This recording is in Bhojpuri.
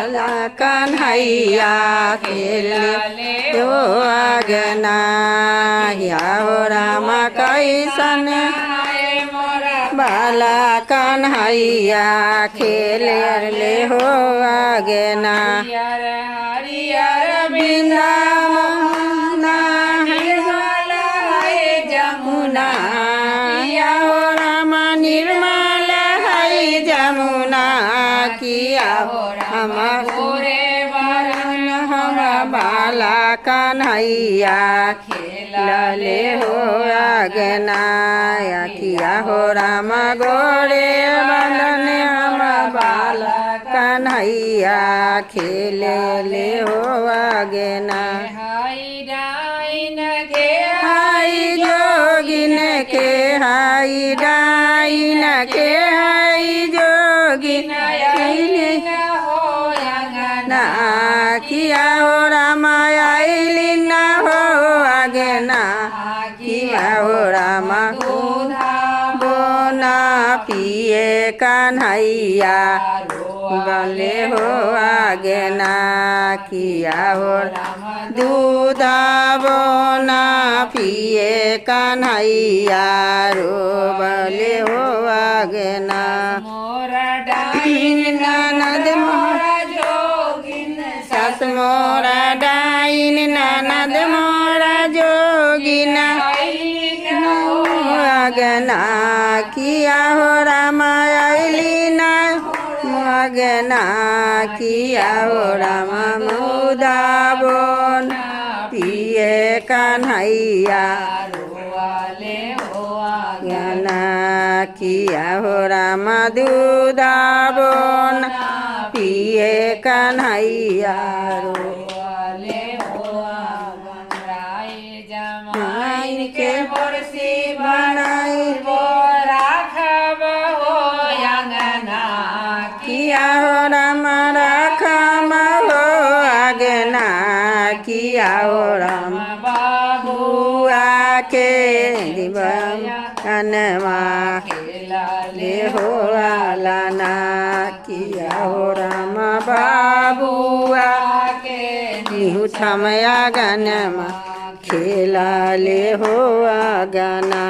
बाला कन्हैया खेले हो आगना या हो राम कैसन बाला कन्हैया खेले हो आगना वृंदावन जमुना या हो राम निर्मल है जमुना किया हो राम हम बाला कन्हैया खेलले हो आगना किया हो राम गोरे बंधन हम बाला कन्हैया खेलले हो आगना हाय जोगिन के हाय डाइन के हाय जोगिन ना किया हो राम आइलिन हो आगना किया हो राम बोना पिए कन्हैया गले हो आगना किया हो दूध बोना पिए कन्हैया रोबले हो आगना ननद मोरा जोगिन सस मोरा डाइन ननद मोरा जोगिन आगना किया हो राम आइलिन आगना किया हो राम मुदाबोन पिए कन्हैया आगना किया हो राम दूधाबोन पिए कन्हैया जमाइन के बरसी बनाई राखब हो आंगना किया हो राम राखम हो आगना किया हो राम बाबुआ के दिवनवा ले हो आलाना किया हो राम बाबुआ के निहुठमया गनमा खेला ले हो आगना।